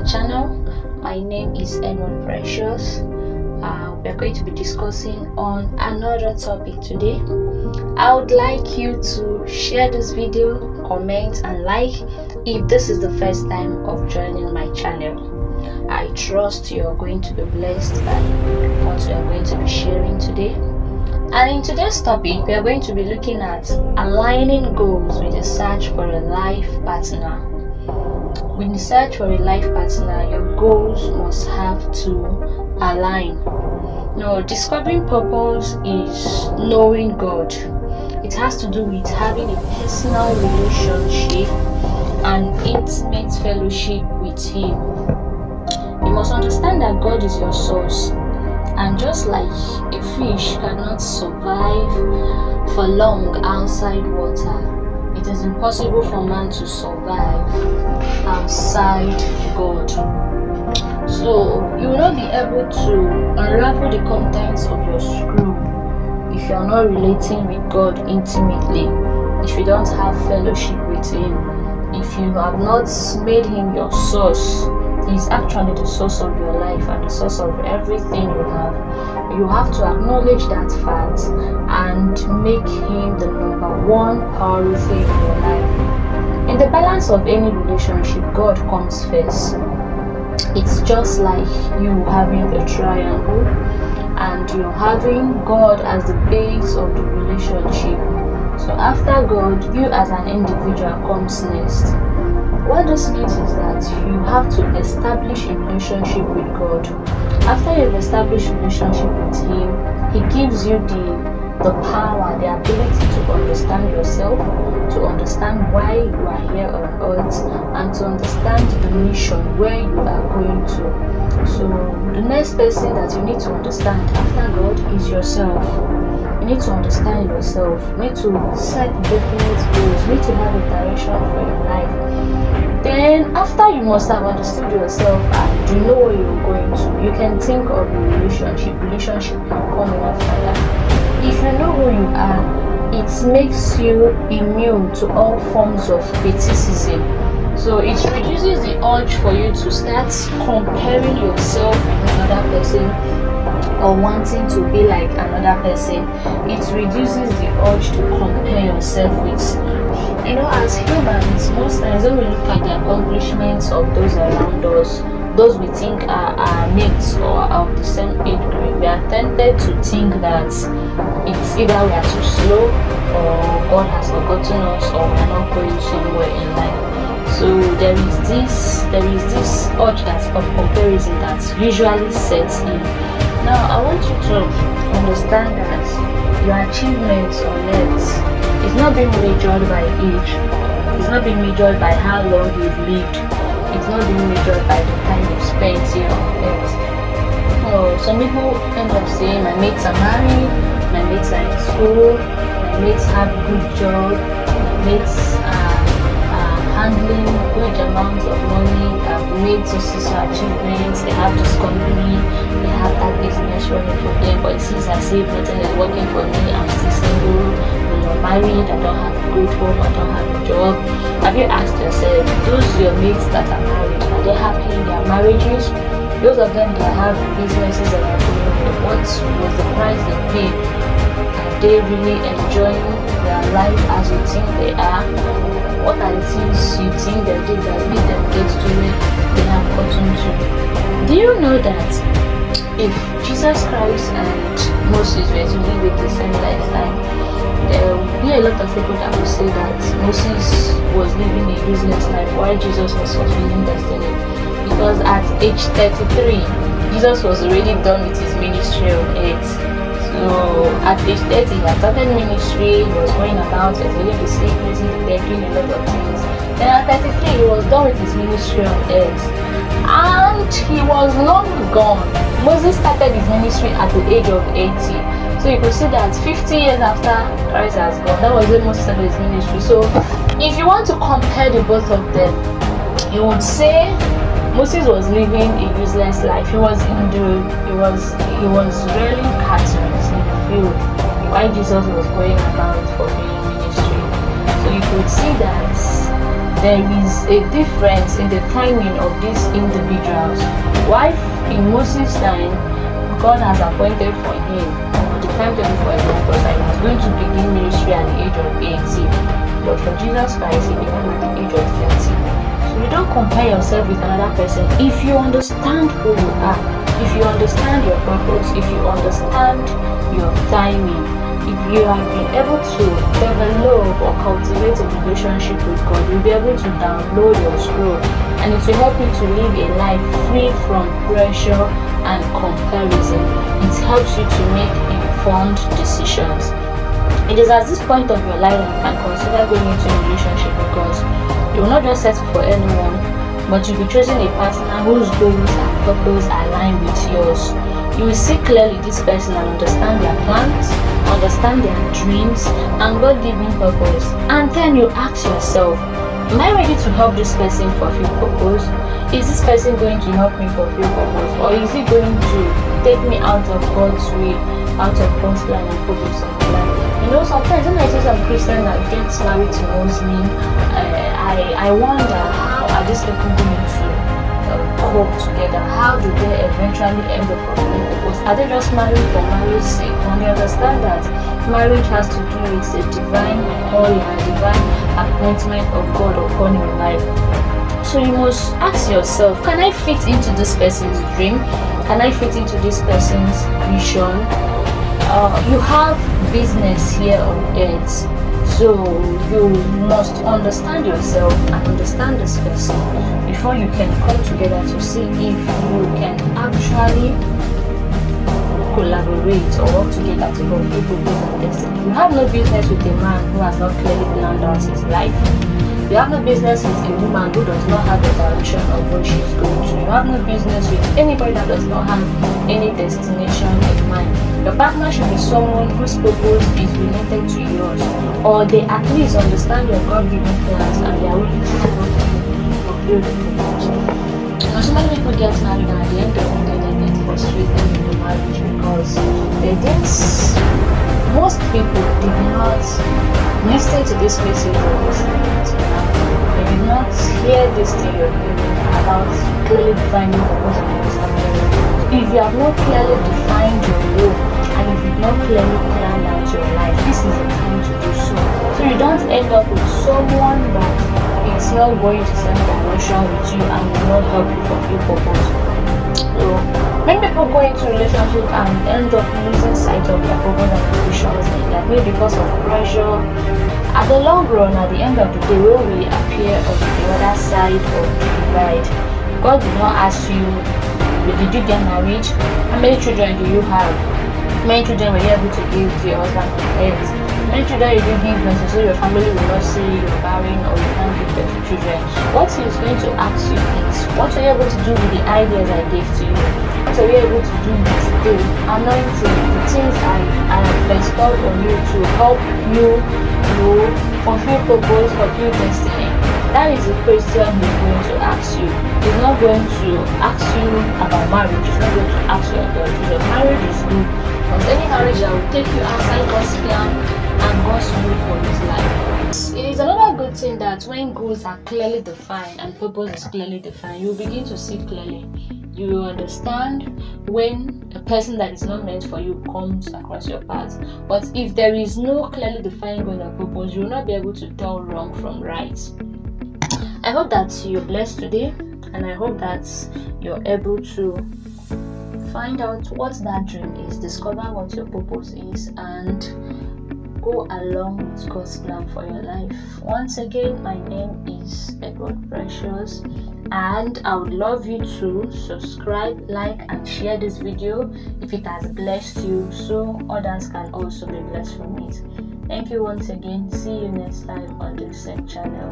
channel. My name is Edward Precious. We are going to be discussing on another topic today. I would like you to share this video, comment and like if this is the first time of joining my channel. I trust you are going to be blessed by what we are going to be sharing today. And in today's topic, we are going to be looking at aligning goals with the search for a life partner. When you search for a life partner, your goals must have to align. Now, discovering purpose is knowing God. It has to do with having a personal relationship and intimate fellowship with Him. You must understand that God is your source. And just like a fish cannot survive for long outside water, it is impossible for man to survive outside God. So you will not be able to unravel the contents of your screw if you are not relating with God intimately, if you don't have fellowship with Him, if you have not made Him your source. He's actually the source of your life and the source of everything you have. You have to acknowledge that fact and make Him the number one priority in your life. In the balance of any relationship, God comes first. It's just like you having a triangle and you're having God as the base of the relationship. So after God, you as an individual comes next. What this means is that you have to establish a relationship with God. After you've established a relationship with Him, He gives you the power, the ability to understand yourself, to understand why you are here on earth, and to understand the mission where you are going to. So the next person that you need to understand after God is yourself. You need to understand yourself. You need to set definite goals. You need to have a direction for your life. Then after you must have understood yourself and you know where you're going to, you can think of a relationship coming after that. If you know who you are, it makes you immune to all forms of criticism. So it reduces the urge for you to start comparing yourself with another person or wanting to be like another person. It reduces the urge to compare yourself with. As humans, most times when we look at the accomplishments of those around us, those we think are our mates or of the same age group, we are tempted to think that it's either we are too slow or God has forgotten us or we are not going somewhere in life. So there is this urge of comparison that usually sets in. Now I want you to understand that your achievements on earth is not being measured by age. It's not being measured by how long you've lived. It's not being measured by the time you've spent here on earth. Some people end up saying my mates are married, my mates are in school, my mates have good job, my mates are handling good amounts of money, have made successful achievements, they have this company, they have that business running for them, but it seems as if nothing is working for me. I'm still single, I'm not married, I don't have a good home, I don't have a job. Have you asked yourself, those your mates that are married, are they happy in their marriages? Those of them that have businesses that are going, what was the price they paid? Are they really enjoying their life as you think they are? What are the things you think they did that made them get to where they have gotten to? Do you know that if Jesus Christ and Moses were to live with the same lifestyle, there will be a lot of people that will say that Moses was living a useless life while Jesus was fulfilling destiny? Because at age 33, Jesus was already done with his ministry on earth. So at age 30, he had started ministry, he was going about, he was healing the sick, raising the dead, doing a lot of things. Then at 33, he was done with his ministry on earth. And he was long gone. Moses started his ministry at the age of 80. So you could see that 50 years after Christ has gone, that was when Moses started his ministry. So if you want to compare the both of them, you would say Moses was living a useless life. He was rearing cattle in the field while Jesus was going about fulfilling ministry. So you could see that there is a difference in the timing of these individuals. Why in Moses' time, God has appointed for him the timetable for his life was that he was going to begin ministry at the age of 80. But for Jesus Christ, he began at the age of 30. So you don't compare yourself with another person. If you understand who you are, if you understand your purpose, if you understand your timing, if you have been able to develop or cultivate a relationship with God, you'll be able to download your scroll, and it will help you to live a life free from pressure and comparison. It helps you to make informed decisions. It is at this point of your life that you can consider going into a relationship, because you will not just settle for anyone, but you'll be choosing a partner whose goals and purpose align with yours. You will see clearly this person and understand their plans, understand their dreams and God-given purpose. And then you ask yourself, am I ready to help this person fulfill purpose? Is this person going to help me fulfill purpose? Or is he going to take me out of God's way, out of God's plan and purpose of life? You know, sometimes when I see some Christians that get married to Muslim, I wonder, how are these people going to cope together? How do they eventually end up fulfilling purpose? Are they just married for marriage's sake? When they understand that marriage has to do with a divine calling and divine appointment of God upon your life. So you must ask yourself, can I fit into this person's dream? Can I fit into this person's vision? You have business here on earth, so you must understand yourself and understand this person before you can come together to see if you can actually collaborate or work together to fulfill purpose and destiny. You have no business with a man who has not clearly planned out his life. You have no business with a woman who does not have the direction of where she's going to. You have no business with anybody that does not have any destination in mind. Your partner should be someone whose purpose is related to yours, or they at least understand your God-given plans and they are willing to fulfill the purpose. Now, so many people get married and at the end of the day they get frustrated in the marriage because most people did not listen to this message of this thing. They did not hear this thing you're hearing about clearly defining purpose and understanding. If you have not clearly defined your role and if you've not clearly planned out your life, this is the time to do so. So you don't end up with someone that it's not going to same direction with you and will not help you fulfill purpose. So many people go into relationship and end up losing sight of their purpose and ambitions, that may because of pressure. At the long run, at the end of the day, when we appear on the other side of the divide, God did not ask you, did you get married? How many children do you have? How many children were you able to give to your husband and parents? How many children did you give birth to so your family will not see you barren or you can't give birth to children? What he is going to ask you is, what were you able to do with the ideas I gave to you? What were you able to do with the anointing, the things I have bestowed on you to help you fulfill purpose, fulfill destiny? That is the question he's going to ask you. He's not going to ask you about marriage. He's not going to ask you about children. Marriage is good, but any marriage that will take you outside God's plan and God's will for his life. It is another good thing that when goals are clearly defined and purpose is clearly defined, you begin to see clearly. You will understand when a person that is not meant for you comes across your path. But if there is no clearly defined goal or purpose, you will not be able to tell wrong from right. I hope that you're blessed today, and I hope that you're able to find out what that dream is, discover what your purpose is, and go along with God's plan for your life. Once again, my name is Edward Precious, and I would love you to subscribe, like, and share this video if it has blessed you, so others can also be blessed from it. Thank you once again. See you next time on the same channel.